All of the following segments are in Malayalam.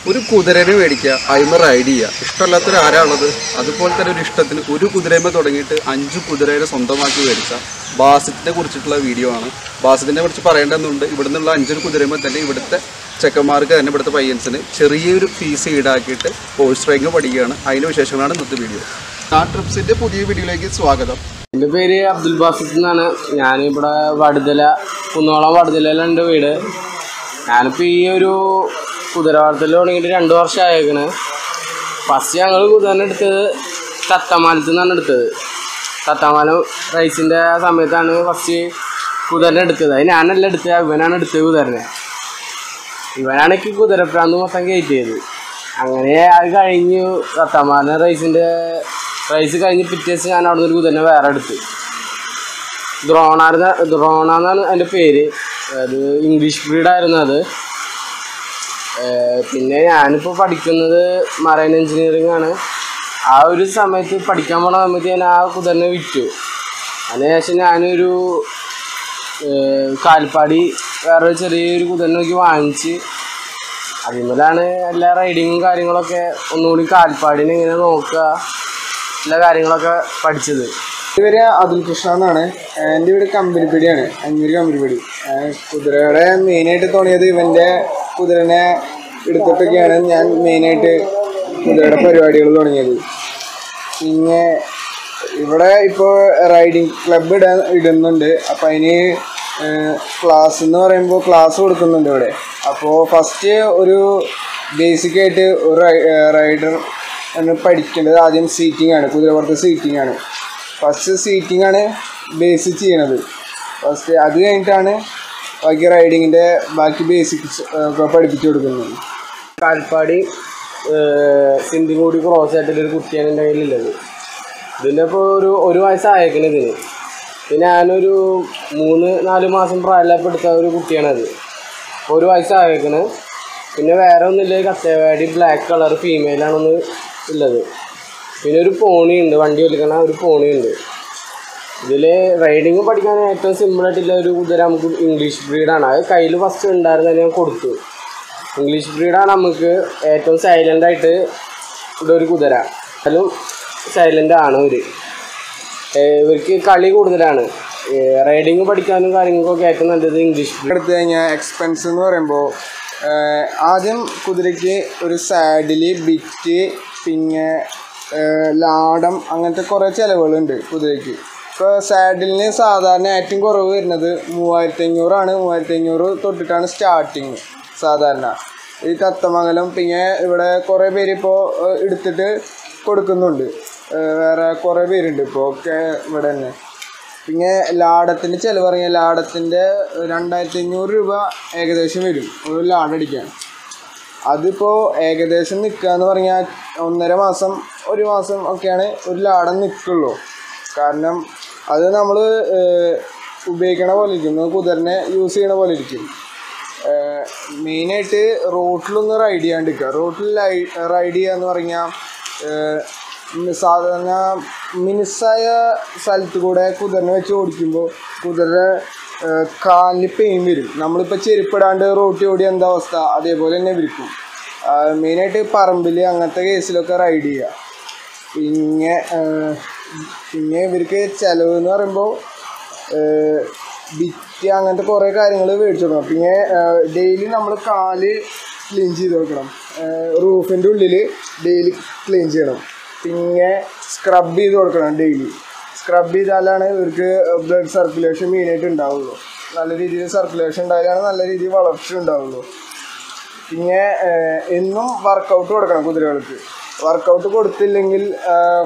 ഒരു കുതിരനെ മേടിക്കുക, അതിന് റൈഡ് ചെയ്യുക. ഇഷ്ടമല്ലാത്തൊരു ആരാളുള്ളത്? അതുപോലെ തന്നെ ഒരു ഇഷ്ടത്തിന് ഒരു കുതിരയുമ്പോൾ തുടങ്ങിയിട്ട് 5 കുതിരയെ സ്വന്തമാക്കി മേടിച്ച ബാസിറ്റിനെ കുറിച്ചിട്ടുള്ള വീഡിയോ ആണ്. ബാസിറ്റിനെ കുറിച്ച് പറയേണ്ടതുണ്ട്. ഇവിടെ നിന്നുള്ള 5 കുതിരയുമ്പോൾ തന്നെ ഇവിടുത്തെ ചെക്കന്മാർക്ക് തന്നെ, ഇവിടുത്തെ പയ്യൻസിന് ചെറിയൊരു ഫീസ് ഈടാക്കിയിട്ട് ഹോഴ്സ് റൈഡിങ് പഠിക്കുകയാണ്. അതിൻ്റെ വിശേഷങ്ങളാണ് ഇന്നത്തെ വീഡിയോ. ആ ട്രിപ്സിൻ്റെ പുതിയ വീഡിയോയിലേക്ക് സ്വാഗതം. എൻ്റെ പേര് അബ്ദുൽ ബാസിത്ത് എന്നാണ്. ഞാനിവിടെ വടുതല, കുന്നോളം വടുതലയിലാണ് എൻ്റെ വീട്. ഞാനിപ്പോൾ ഈ ഒരു കുതിര വളർത്തൽ തുടങ്ങിയിട്ട് 2 വർഷമായേക്കണ്. ഫസ്റ്റ് ഞങ്ങൾ കുതിരനെ എടുത്തത് തത്തമാലത്ത് നിന്നാണ് എടുത്തത്. തത്തമാലം റൈസിൻ്റെ സമയത്താണ് ഫസ്റ്റ് കുതിരനെ എടുത്തത്. അത് ഞാനല്ല എടുത്തത്, ഇവനാണ് എടുത്തത് കുതിരനെ. ഇവനാണ് എനിക്ക് കുതിരപ്രാന്ത് മൊത്തം കയറ്റിയത്. അങ്ങനെ അത് കഴിഞ്ഞു. തത്തമാലം റൈസ് കഴിഞ്ഞ് പിറ്റേ ദിവസം ഞാൻ അവിടെ നിന്ന് ഒരു കുതിരനെ വേറെ എടുത്ത്. ദ്രോണ എന്നാണ് അതിൻ്റെ പേര്. അത് ഇംഗ്ലീഷ് ബ്രീഡായിരുന്നു അത്. പിന്നെ ഞാനിപ്പോൾ പഠിക്കുന്നത് മറൈൻ എഞ്ചിനീയറിംഗ് ആണ്. ആ ഒരു സമയത്ത് പഠിക്കാൻ പോണ സമയത്ത് ഞാൻ ആ കുതിരനെ വിറ്റു. അതിനുശേഷം ഞാനൊരു കാൽപ്പാടി വേറെ ചെറിയൊരു കുതിരനെ നോക്കി വാങ്ങിച്ച് അതിന്മേലാണ് എല്ലാ റൈഡിങ്ങും കാര്യങ്ങളൊക്കെ ഒന്നുകൂടി കാൽപ്പാടിനെ ഇങ്ങനെ നോക്കുക, എല്ലാ കാര്യങ്ങളൊക്കെ പഠിച്ചത്. ഇവര് അതുൽ കൃഷ്ണ എന്നാണ്. എൻ്റെ വീട് കമ്പനിപ്പടിയാണ്, അഞ്ഞൂര് കമ്പനിപ്പടി. കുതിരയുടെ മെയിനായിട്ട് തോന്നിയത് ഇവൻ്റെ കുതിരനെ എടുത്തിട്ടൊക്കെയാണ് ഞാൻ മെയിനായിട്ട് കുതിരയുടെ പരിപാടികൾ തുടങ്ങിയത്. പിന്നെ ഇവിടെ ഇപ്പോൾ റൈഡിങ് ക്ലബ്ബ് ഇടുന്നുണ്ട്. അപ്പോൾ അതിന് ക്ലാസ് എന്ന് പറയുമ്പോൾ ക്ലാസ് കൊടുക്കുന്നുണ്ട് ഇവിടെ. അപ്പോൾ ഫസ്റ്റ് ഒരു ബേസിക്കായിട്ട് ഒരു റൈഡർ പഠിക്കേണ്ടത് ആദ്യം സീറ്റിംഗ് ആണ്. കുതിരപ്പുറത്ത് സീറ്റിംഗ് ആണ്. ഫസ്റ്റ് സീറ്റിംഗ് ആണ് ബേസ് ചെയ്യണത്. ഫസ്റ്റ് അത് കഴിഞ്ഞിട്ടാണ് ബാക്കി റൈഡിങ്ങിൻ്റെ ബാക്കി ബേസിക്സ് ഒക്കെ പഠിപ്പിച്ചു കൊടുക്കുന്നത്. കാൽപ്പാടി സിന്ധിയും കൂടി ക്രോസ് ആയിട്ടൊരു കുട്ടിയാണ് എൻ്റെ കയ്യിലുള്ളത്. ഇതിൻ്റെ ഇപ്പോൾ ഒരു വയസ്സായേക്കണ് ഇതിന്. പിന്നെ ഞാനൊരു 3-4 മാസം പ്രായമുള്ളപ്പോൾ എടുത്ത ഒരു കുട്ടിയാണത്. 1 വയസ്സായേക്കണ്. പിന്നെ വേറെ ഒന്നുമില്ല, കത്തേവാടി ബ്ലാക്ക് കളർ ഫീമെയിലാണൊന്ന് ഉള്ളത്. പിന്നെ ഒരു പോണിയുണ്ട്, വണ്ടി വലിക്കണ ഒരു പോണിയുണ്ട്. ഇതിൽ റൈഡിങ് പഠിക്കാൻ ഏറ്റവും സിമ്പിളായിട്ടുള്ള ഒരു കുതിര നമുക്ക് ഇംഗ്ലീഷ് ബ്രീഡാണ്. അത് കയ്യിൽ ഫസ്റ്റ് ഉണ്ടായിരുന്നത് ഞാൻ കൊടുത്തു. ഇംഗ്ലീഷ് ബ്രീഡാണ് നമുക്ക് ഏറ്റവും സൈലൻ്റായിട്ട് ഇവിടെ ഒരു കുതിര. എന്നാലും സൈലൻ്റാണ് ഇവർക്ക് കളി കൂടുതലാണ്. റൈഡിങ് പഠിക്കാനും കാര്യങ്ങൾക്കൊക്കെ ഏറ്റവും നല്ലത് ഇംഗ്ലീഷ് ബ്രീഡ്. എടുത്തു കഴിഞ്ഞാൽ എക്സ്പെൻസ് എന്ന് പറയുമ്പോൾ ആദ്യം കുതിരയ്ക്ക് ഒരു സാഡില്, ബിറ്റ്, പിന്നെ ലാടം, അങ്ങനത്തെ കുറേ ചിലവുകളുണ്ട് കുതിരയ്ക്ക്. ഇപ്പോൾ സാഡിലിന് സാധാരണ ഏറ്റവും കുറവ് വരുന്നത് 3500 3500 തൊട്ടിട്ടാണ് സ്റ്റാർട്ടിങ് സാധാരണ. ഈ തത്തമംഗലം പിന്നെ ഇവിടെ കുറേ പേര് ഇപ്പോൾ എടുത്തിട്ട് കൊടുക്കുന്നുണ്ട്. വേറെ കുറേ പേരുണ്ട് ഇപ്പോൾ ഒക്കെ ഇവിടെ തന്നെ. പിന്നെ ലാടത്തിൻ്റെ ചിലവ് പറഞ്ഞാൽ ലാടത്തിൻ്റെ 2500 രൂപ ഏകദേശം വരും ഒരു ലാടടിക്കാൻ. അതിപ്പോൾ ഏകദേശം നിൽക്കുക എന്ന് പറഞ്ഞാൽ 1.5 മാസം 1 മാസം ഒക്കെയാണ് ഒരു ലാടം നിൽക്കുള്ളൂ. കാരണം അത് നമ്മൾ ഉപയോഗിക്കണ പോലെ ഇരിക്കും, കുതിരനെ യൂസ് ചെയ്യണ പോലെ ഇരിക്കും. മെയിനായിട്ട് റോട്ടിലൊന്ന് റൈഡ് ചെയ്യാണ്ടിരിക്കുക. റോട്ടിൽ റൈഡ് ചെയ്യുക എന്ന് പറഞ്ഞാൽ സാധാരണ മിനുസായ സ്ഥലത്ത് കൂടെ കുതിരനെ വെച്ച് ഓടിക്കുമ്പോൾ കുതിര കാലിന് പെയിൻ വരും. നമ്മളിപ്പോൾ ചെരുപ്പിടാണ്ട് റോട്ടിൽ ഓടിയ എന്താ അവസ്ഥ, അതേപോലെ തന്നെ ഇരിക്കും. മെയിനായിട്ട് പറമ്പിൽ അങ്ങനത്തെ കേസിലൊക്കെ റൈഡ് ചെയ്യുക. പിന്നെ ഇവർക്ക് ചിലവ് എന്ന് പറയുമ്പോൾ ബിറ്റ് അങ്ങനത്തെ കുറേ കാര്യങ്ങൾ മേടിച്ചു കൊടുക്കണം. പിന്നെ ഡെയിലി നമ്മൾ കാല് ക്ലീൻ ചെയ്ത് വെക്കണം. റൂഫിൻ്റെ ഉള്ളിൽ ഡെയിലി ക്ലീൻ ചെയ്യണം. പിന്നെ സ്ക്രബ് ചെയ്ത് കൊടുക്കണം ഡെയിലി. സ്ക്രബ് ചെയ്താലാണ് ഇവർക്ക് ബ്ലഡ് സർക്കുലേഷൻ മെയിനായിട്ട് ഉണ്ടാവുള്ളൂ. നല്ല രീതിയിൽ സർക്കുലേഷൻ ഉണ്ടായാലാണ് നല്ല രീതിയിൽ വളർച്ച ഉണ്ടാവുള്ളൂ. പിന്നെ എന്നും വർക്കൗട്ട് കൊടുക്കണം കുതിരകൾക്ക്. വർക്കൗട്ട് കൊടുത്തില്ലെങ്കിൽ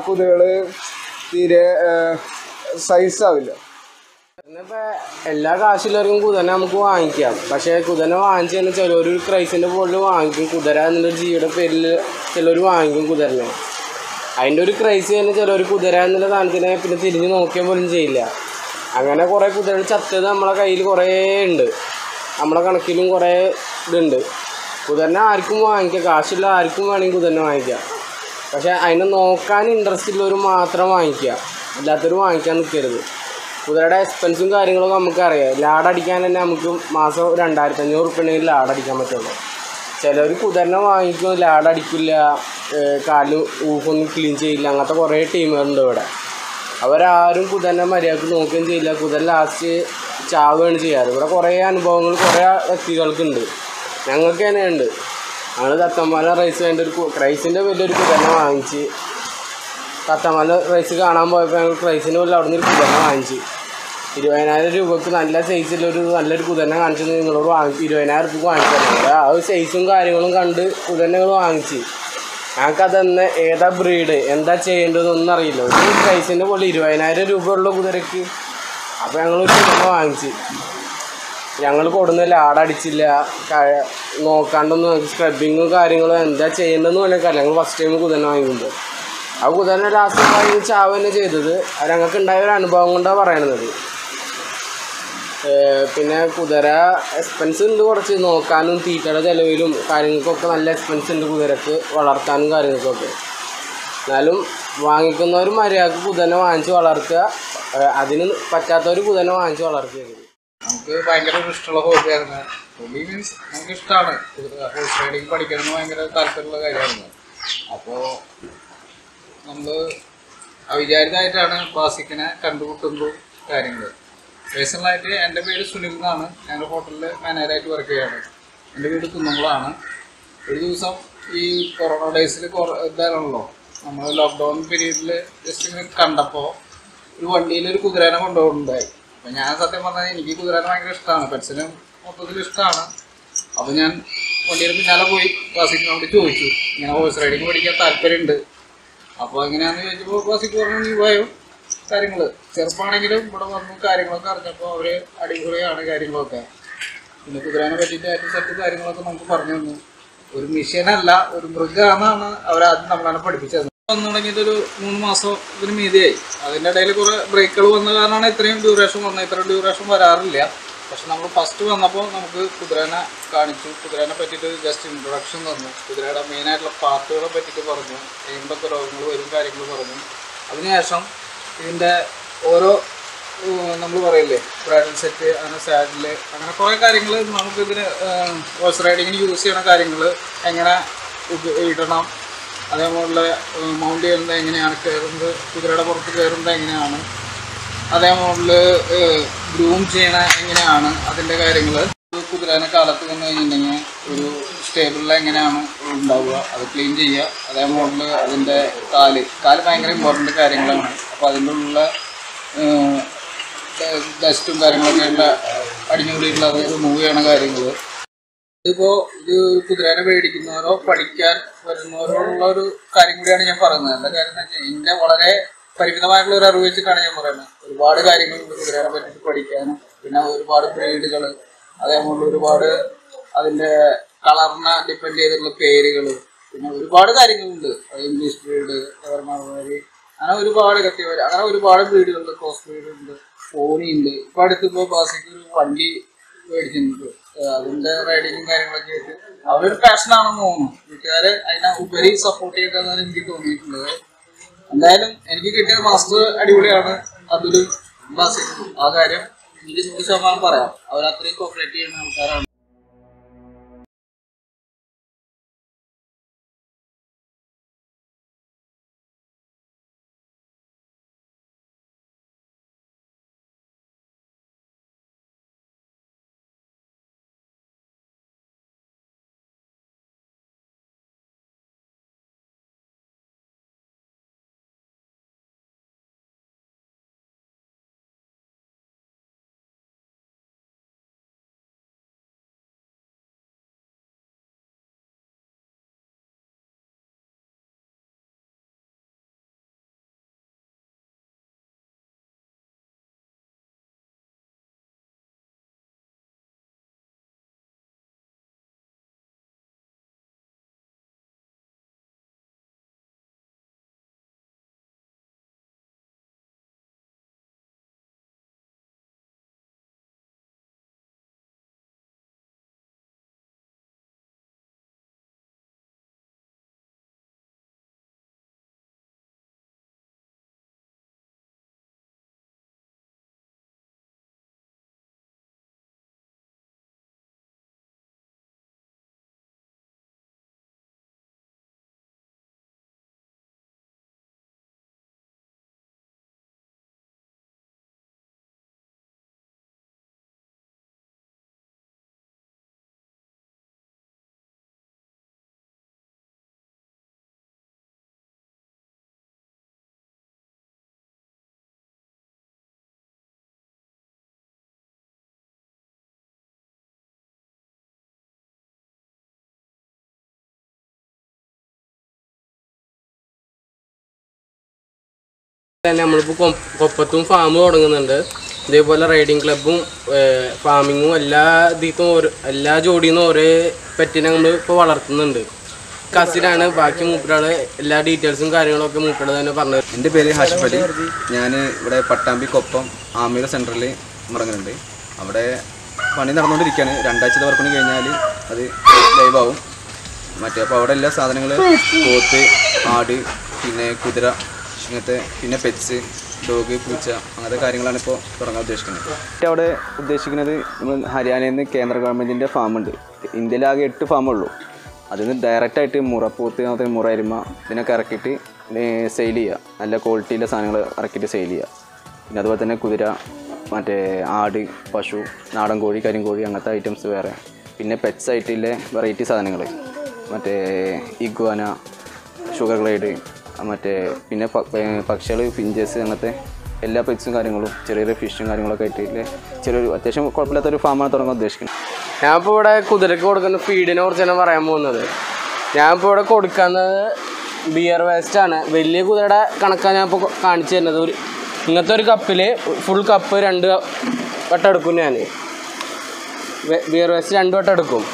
കുതിരകൾ തീരെ സൈസാവില്ല. ഇപ്പോൾ എല്ലാ കാശുള്ളവർക്കും കുതിരനെ നമുക്ക് വാങ്ങിക്കാം. പക്ഷേ കുതിരനെ വാങ്ങിച്ചു കഴിഞ്ഞാൽ ചിലർ ക്രൈസിൻ്റെ പോളിൽ വാങ്ങിക്കും. കുതിര എന്നുള്ള ജീവിയുടെ പേരിൽ ചിലർ വാങ്ങിക്കും കുതിരനെ. അതിൻ്റെ ഒരു ക്രൈസ് തന്നെ ചിലർ കുതിര എന്നുള്ള സാധനത്തിനെ പിന്നെ തിരിഞ്ഞ് നോക്കിയാൽ പോലും ചെയ്യില്ല. അങ്ങനെ കുറേ കുതിരകൾ ചത്തത് നമ്മളെ കയ്യിൽ കുറേ ഉണ്ട്. നമ്മളെ കണക്കിലും കുറേ ഇതുണ്ട്. കുതിരനെ ആർക്കും വാങ്ങിക്കാം, കാശുള്ള ആർക്കും വേണമെങ്കിൽ കുതിരനെ വാങ്ങിക്കാം. പക്ഷേ അതിനെ നോക്കാൻ ഇൻട്രസ്റ്റ് ഉള്ളവർ മാത്രം വാങ്ങിക്കുക, അല്ലാത്തവർ വാങ്ങിക്കാൻ നിൽക്കരുത്. കുതിരയുടെ എക്സ്പെൻസും കാര്യങ്ങളൊക്കെ നമുക്കറിയാം. ലാടടിക്കാൻ തന്നെ നമുക്ക് മാസം 2500 ഉറുപ്പിക ഉണ്ടെങ്കിൽ ലാടടിക്കാൻ പറ്റുള്ളൂ. ചിലർ കുതിരനെ വാങ്ങിക്കും, ലാടടിക്കില്ല, കാല് ഊക്കൊന്നും ക്ലീൻ ചെയ്യില്ല, അങ്ങനത്തെ കുറേ ടീമുകളുണ്ട് ഇവിടെ. അവരാരും കുതിരനെ മര്യാദക്ക് നോക്കുകയും ചെയ്യില്ല, കുതിര ലാസ്റ്റ് ചാവുകയാണ് ചെയ്യാറ്. ഇവിടെ കുറേ അനുഭവങ്ങൾ കുറേ വ്യക്തികൾക്കുണ്ട്. ഞങ്ങൾക്ക് തന്നെ ഉണ്ട്. ഞങ്ങൾ തത്തമ്പാല റേസ് വേണ്ട ഒരു ക്രൈസിൻ്റെ വലിയൊരു കുതിരനെ വാങ്ങിച്ച്, തത്തമ്പാല റേസ് കാണാൻ പോയപ്പോൾ ഞങ്ങൾ ക്രൈസിൻ്റെ വലിയ അവിടെ നിന്ന് ഒരു കുതിരനെ വാങ്ങിച്ച് 20,000 രൂപക്ക് നല്ല സൈസിലൊരു നല്ലൊരു കുതിരനെ കാണിച്ചത് നിങ്ങളോട് 20,000 രൂപക്ക് വാങ്ങിച്ചു തരുന്നത്. ആ ഒരു സൈസും കാര്യങ്ങളും കണ്ട് കുതിരനെ വാങ്ങിച്ച് ഞങ്ങൾക്കതെന്ന് ഏതാ ബ്രീഡ് എന്താ ചെയ്യേണ്ടതെന്നൊന്നും അറിയില്ല. ഒരു പ്രൈസിൻ്റെ പോലെ 20,000 രൂപ ഉള്ള കുതിരക്ക്. അപ്പോൾ ഞങ്ങളൊരു കുതിര വാങ്ങിച്ച് ഞങ്ങൾ കൊടുന്ന ലാടടിച്ചില്ല, നോക്കാണ്ടൊന്നും സ്ക്രബിങ്ങും കാര്യങ്ങളും എന്താ ചെയ്യേണ്ടതെന്ന് പറഞ്ഞാൽ ഞങ്ങൾ ഫസ്റ്റ് ടൈം കുതിരനെ വാങ്ങിക്കുമ്പോൾ ആ കുതിരനെ ലാസ്റ്റ് വാങ്ങി ചാവ് തന്നെ ചെയ്തത്. അത് ഞങ്ങൾക്ക് ഉണ്ടായ ഒരു അനുഭവം കൊണ്ടാണ് പറയണത്. പിന്നെ കുതിര എക്സ്പെൻസ് ഉണ്ട്, കുറച്ച് നോക്കാനും തീറ്റയുടെ ചിലവിലും കാര്യങ്ങൾക്കൊക്കെ നല്ല എക്സ്പെൻസ് ഉണ്ട് കുതിരക്ക് വളർത്താനും കാര്യങ്ങൾക്കൊക്കെ. എന്നാലും വാങ്ങിക്കുന്നവർ മര്യാദക്ക് കുതിരനെ വാങ്ങിച്ച് വളർത്തുക, അതിന് പറ്റാത്തവർ കുതിരനെ വാങ്ങിച്ച് വളർത്തിയത്. നമുക്ക് ഭയങ്കര ഒരു ഇഷ്ടമുള്ള ഹോബിയായിരുന്നു. ഹോബി മീൻസ് നമുക്ക് ഇഷ്ടമാണ് ഹോഴ്സ് റൈഡിങ് പഠിക്കണമെന്ന് ഭയങ്കര താല്പര്യമുള്ള കാര്യമായിരുന്നു. അപ്പോൾ നമ്മൾ അവിചാരിതമായിട്ടാണ് ബാസിക്കിനെ കണ്ടുമുട്ടുമ്പോൾ കാര്യങ്ങൾ. പേഴ്സണലായിട്ട് എൻ്റെ പേര് സുനിൽ എന്നാണ്. ഞങ്ങൾ ഹോട്ടലിൽ മാനേജറായിട്ട് വർക്ക് ചെയ്യുകയാണ്. എൻ്റെ വീട് കുന്നംകുളമാണ്. ഒരു ദിവസം ഈ കൊറോണ ഡേയ്സിൽ ഇതാണല്ലോ, നമ്മൾ ലോക്ക്ഡൗൺ പീരീഡിൽ ജസ്റ്റ് ഇങ്ങനെ കണ്ടപ്പോൾ ഒരു വണ്ടിയിലൊരു കുതിരേനെ കൊണ്ടുപോകുന്നുണ്ടായി. അപ്പോൾ ഞാൻ സത്യം പറഞ്ഞാൽ എനിക്ക് കുതിരേനെ ഭയങ്കര ഇഷ്ടമാണ്, പെറ്റ്സിന് മൊത്തത്തിൽ ഇഷ്ടമാണ്. അപ്പോൾ ഞാൻ വണ്ടിയുടെ പിന്നാലെ പോയി ബാസിക്കിനോട് ചോദിച്ചു, ഇങ്ങനെ ഹോഴ്സ് റൈഡിങ് പഠിക്കാൻ താല്പര്യമുണ്ട്. അപ്പോൾ എങ്ങനെയാണെന്ന് ചോദിച്ചപ്പോൾ ബാസിക്ക് പറഞ്ഞു നീ പോയോ കാര്യങ്ങൾ. ചെറുപ്പമാണെങ്കിലും ഇവിടെ വന്നു കാര്യങ്ങളൊക്കെ അറിഞ്ഞപ്പോൾ അവർ അടിപൊളിയാണ് കാര്യങ്ങളൊക്കെ. പിന്നെ കുതിരേനെ പറ്റിയിട്ട് ഏറ്റവും സെറ്റ് കാര്യങ്ങളൊക്കെ നമുക്ക് പറഞ്ഞു തന്നു. ഒരു മിഷനല്ല, ഒരു മൃഗമാണെന്നാണ് അവരാദ്യം നമ്മളാണ് പഠിപ്പിച്ചത്. വന്നു തുടങ്ങിയിട്ടൊരു 3 മാസത്തിന് മീതിയായി. അതിൻ്റെ ഇടയിൽ കുറേ ബ്രേക്കുകൾ വന്ന കാരണമാണ് ഇത്രയും ഡ്യൂറേഷൻ വന്നത്. ഇത്രയും ഡ്യൂറേഷൻ വരാറില്ല. പക്ഷെ നമ്മൾ ഫസ്റ്റ് വന്നപ്പോൾ നമുക്ക് കുതിരേനെ കാണിച്ചു, കുതിരേനെ പറ്റിയിട്ട് ജസ്റ്റ് ഇൻട്രൊഡക്ഷൻ തന്നു, കുതിരയുടെ മെയിനായിട്ടുള്ള പാർട്ടുകളെ പറ്റിയിട്ട് പറഞ്ഞു, എന്തൊക്കെ രോഗങ്ങൾ വരും കാര്യങ്ങൾ പറഞ്ഞു. അതിനുശേഷം ഇതിൻ്റെ ഓരോ നമ്മൾ പറയില്ലേ ബ്രൈഡൽ സെറ്റ്, അങ്ങനെ സാഡിൽ, അങ്ങനെ കുറേ കാര്യങ്ങൾ നമുക്കിതിന് ഹോഴ്സ് റൈഡിങ്ങിന് യൂസ് ചെയ്യണ കാര്യങ്ങൾ എങ്ങനെ ഇടണം, അതേപോലെ മൗണ്ട് ചെയ്യുന്നത് എങ്ങനെയാണ്, കയറുന്നത് കുതിരയുടെ പുറത്ത് കയറുന്നത് എങ്ങനെയാണ്, അതേപോലെ ഗ്രൂം ചെയ്യണ എങ്ങനെയാണ്, അതിൻ്റെ കാര്യങ്ങൾ. കുതിരേനെ കാലത്ത് വന്നു കഴിഞ്ഞിട്ടുണ്ടെങ്കിൽ ഒരു സ്റ്റേബിളിൽ എങ്ങനെയാണ് ഉണ്ടാവുക, അത് ക്ലീൻ ചെയ്യുക. അതേപോലെ അതിൻ്റെ കാല് ഭയങ്കര ഇമ്പോർട്ടൻ്റ് കാര്യങ്ങളാണ്. അപ്പോൾ അതിൻ്റെ ഉള്ള ഡസ്റ്റും കാര്യങ്ങളൊക്കെ ഉള്ള അടിഞ്ഞുകൂടിയിട്ടുള്ള അത് റിമൂവ് ചെയ്യണ കാര്യങ്ങൾ. ഇതിപ്പോൾ ഇത് കുതിരേനെ മേടിക്കുന്നവരോ പഠിക്കാൻ വരുന്നവരോടുള്ള ഒരു കാര്യം കൂടിയാണ് ഞാൻ പറയുന്നത്. എന്താ കാര്യം എന്ന് വെച്ചാൽ എൻ്റെ വളരെ പരിമിതമായിട്ടുള്ള ഒരു അറിവ് വെച്ചിട്ടാണ് ഞാൻ പറയുന്നത്. ഒരുപാട് കാര്യങ്ങളുണ്ട് കുതിരേനെ പറ്റിയിട്ട് പഠിക്കാനും. പിന്നെ ഒരുപാട് ബ്രീഡുകൾ, അതേപോലെ ഒരുപാട് അതിൻ്റെ കളറിനെ ഡിപ്പെൻഡ് ചെയ്തിട്ടുള്ള പേരുകൾ, പിന്നെ ഒരുപാട് കാര്യങ്ങളുണ്ട്. ഇംഗ്ലീഷ് ബ്രീഡ്, മാർവാരി, അങ്ങനെ ഒരുപാട് കത്തിയവർ, അങ്ങനെ ഒരുപാട് ബ്രീഡുകളുണ്ട്. ക്രോസ് ബ്രീഡുണ്ട്, പോണിയുണ്ട്. ഇപ്പോൾ അടുത്തിപ്പോൾ ബാസിക്ക് ഒരു വണ്ടി മേടിച്ചിട്ടുണ്ട്. അതിൻ്റെ റൈഡിങ്ങും കാര്യങ്ങളൊക്കെ ആയിട്ട് അവരൊരു പാഷനാണെന്ന് തോന്നുന്നു. വീട്ടുകാരെ അതിനെ ഉപരി സപ്പോർട്ട് ചെയ്തതെന്നാണ് എനിക്ക് തോന്നിയിട്ടുള്ളത്. എന്തായാലും എനിക്ക് കിട്ടിയ മാസ്റ്റർ അടിപൊളിയാണ്. അതിലും ബാസിക്കും ആ കാര്യം എനിക്ക് 100% പറയാം. അവരത്രയും കോപ്പറേറ്റ് ചെയ്യുന്ന ആൾക്കാരാണ്. തന്നെ നമ്മളിപ്പോൾ കൊപ്പത്തും ഫാം തുടങ്ങുന്നുണ്ട്. ഇതേപോലെ റൈഡിങ് ക്ലബ്ബും ഫാമിങ്ങും എല്ലാ ജോഡിയിൽ നിന്നും ഒരേ പെറ്റിനെ നമ്മൾ ഇപ്പോൾ വളർത്തുന്നുണ്ട്. കസിനാണ്, ബാക്കി മൂപ്പരാണ് എല്ലാ ഡീറ്റെയിൽസും കാര്യങ്ങളൊക്കെ മൂപ്പരുടെ തന്നെ പറഞ്ഞത്. എൻ്റെ പേര് ഹാഷിഫ് അലി. ഞാൻ ഇവിടെ പട്ടാമ്പി കൊപ്പം ആമീർ സെൻറ്ററിൽ ഇറങ്ങുന്നുണ്ട്. അവിടെ പണി നടന്നുകൊണ്ടിരിക്കുകയാണ്. 2 ആഴ്ചത്തെ വർക്ക് പണി കഴിഞ്ഞാൽ അത് ലൈവാവും. അപ്പോൾ അവിടെ എല്ലാ സാധനങ്ങൾ പോത്ത്, ആട്, പിന്നെ കുതിര, ഇങ്ങനത്തെ പിന്നെ പെറ്റ്സ്, ഡോഗ്, പൂച്ച അങ്ങനത്തെ കാര്യങ്ങളാണ് ഇപ്പോൾ തുടങ്ങാൻ ഉദ്ദേശിക്കുന്നത്. അവിടെ ഉദ്ദേശിക്കുന്നത് നമ്മൾ ഹരിയാനയിൽ നിന്ന് കേന്ദ്ര ഗവൺമെൻറ്റിൻ്റെ ഫാമുണ്ട്. ഇന്ത്യയിലാകെ 8 ഫാമുള്ളൂ. അതിൽ നിന്ന് ഡയറക്റ്റായിട്ട് മുറപ്പൂത്ത്, മുറ എരുമ ഇതിനൊക്കെ ഇറക്കിയിട്ട് സെയിൽ ചെയ്യുക. നല്ല ക്വാളിറ്റിയിലെ സാധനങ്ങൾ ഇറക്കിയിട്ട് സെയിൽ ചെയ്യുക. പിന്നെ അതുപോലെ തന്നെ കുതിര, മറ്റേ ആട്, പശു, നാടൻ കോഴി, കരിങ്കോഴി അങ്ങനത്തെ ഐറ്റംസ് വേറെ. പിന്നെ പെറ്റ്സ് ആയിട്ടുള്ള വെറൈറ്റി സാധനങ്ങൾ, മറ്റേ ഇഗ്വാന, ഷുഗർ ഗ്ലൈഡ്, മറ്റേ പിന്നെ പക്ഷികൾ, ഫിഞ്ചസ്, അങ്ങനത്തെ എല്ലാ പെറ്റ്സും കാര്യങ്ങളും, ചെറിയ ഫിഷും കാര്യങ്ങളൊക്കെ ആയിട്ട് ചെറിയൊരു അത്യാവശ്യം കുഴപ്പമില്ലാത്തൊരു ഫാമാണ് തുടങ്ങാൻ ഉദ്ദേശിക്കുന്നത്. ഞാനിപ്പോൾ ഇവിടെ കുതിരയ്ക്ക് കൊടുക്കുന്ന ഫീഡിനെ കുറിച്ചാണ് പറയാൻ പോകുന്നത്. ഞാനിപ്പോൾ ഇവിടെ കൊടുക്കുന്നത് ബിയർ വേസ്റ്റാണ്. വലിയ കുതിരയുടെ കണക്കാണ് ഞാനിപ്പോൾ കാണിച്ചു തരുന്നത്. ഇങ്ങനത്തെ ഒരു കപ്പിൽ ഫുൾ കപ്പ് 2 വട്ടം എടുക്കും. ഞാൻ ബിയർ വേസ്റ്റ് 2 വട്ടം എടുക്കും.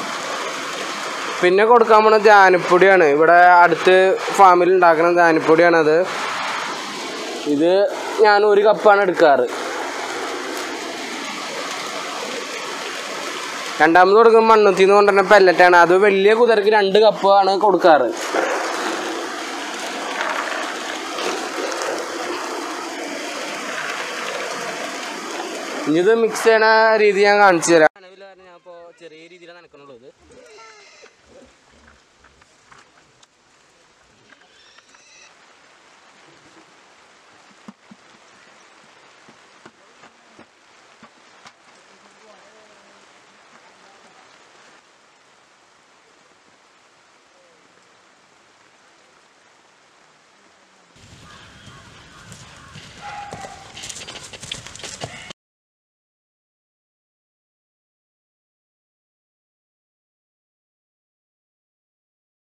പിന്നെ കൊടുക്കാൻ പോണ ധാന്യപ്പൊടിയാണ്. ഇവിടെ അടുത്ത് ഫാമിൽ ഉണ്ടാക്കുന്ന ധാന്യപ്പൊടിയാണത്. ഇത് ഞാൻ 1 കപ്പാണ് എടുക്കാറ്. രണ്ടാമത് കൊടുക്കുമ്പോൾ മണ്ണുത്തിന്ന് കൊണ്ടുവരുന്ന പെല്ലറ്റാണ്. അത് വലിയ കുതിരക്ക് 2 കപ്പാണ് കൊടുക്കാറ്. ഇനി ഇത് മിക്സ് ചെയ്യണ രീതി ഞാൻ കാണിച്ചു തരാം. ഞാനിപ്പോൾ ചെറിയ രീതിയിലാണ് നനക്കണുള്ളത്.